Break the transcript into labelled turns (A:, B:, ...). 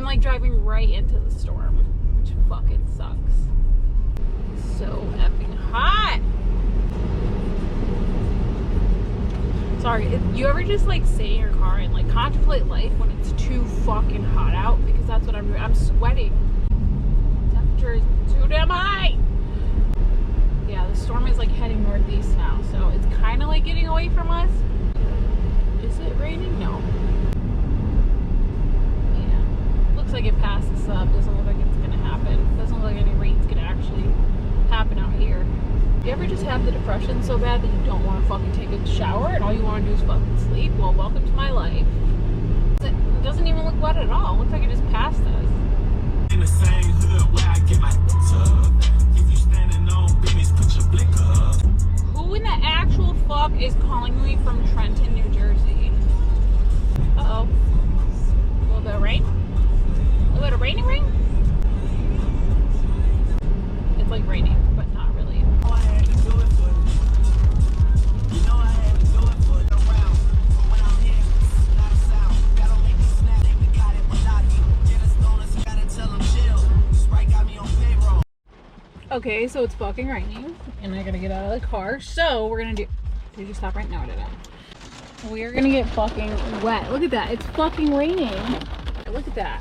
A: like driving right into the storm, which fucking sucks. So effing hot. Sorry, you ever just like sit in your car and like contemplate life when it's too fucking hot out? Because that's what I'm doing. I'm sweating. Temperature is too damn high. Yeah, the storm is like heading northeast now, so it's kind of like getting away from us. Is it raining? No. Yeah. Looks like it passed us up. Doesn't look like it's gonna happen. Doesn't look like any rain's gonna actually happen out here. You ever just have the depression so bad that you don't want to fucking take a shower and all you want to do is fucking sleep? Well, welcome to my life. It doesn't even look wet at all. It looks like it just passed us.
B: In the same hood where I get my tub. If you standing on business, put your blicker up.
A: Who in the actual fuck is calling me from Trenton, New Jersey? Uh-oh. A little bit of rain? A little bit of raining rain? It's like raining, but not really.
B: I had to do it for you. You know I had to do it for the round. But when I'm here, it's not a sound. Gotta make me snap, they we got it without you. Get us stoners, gotta tell them chill. Sprite got me on payroll.
A: Okay, so it's fucking raining, and I gotta get out of the car. So we're gonna do. Did you stop right now? Did I? We are gonna get fucking wet. Look at that. It's fucking raining. Look at that.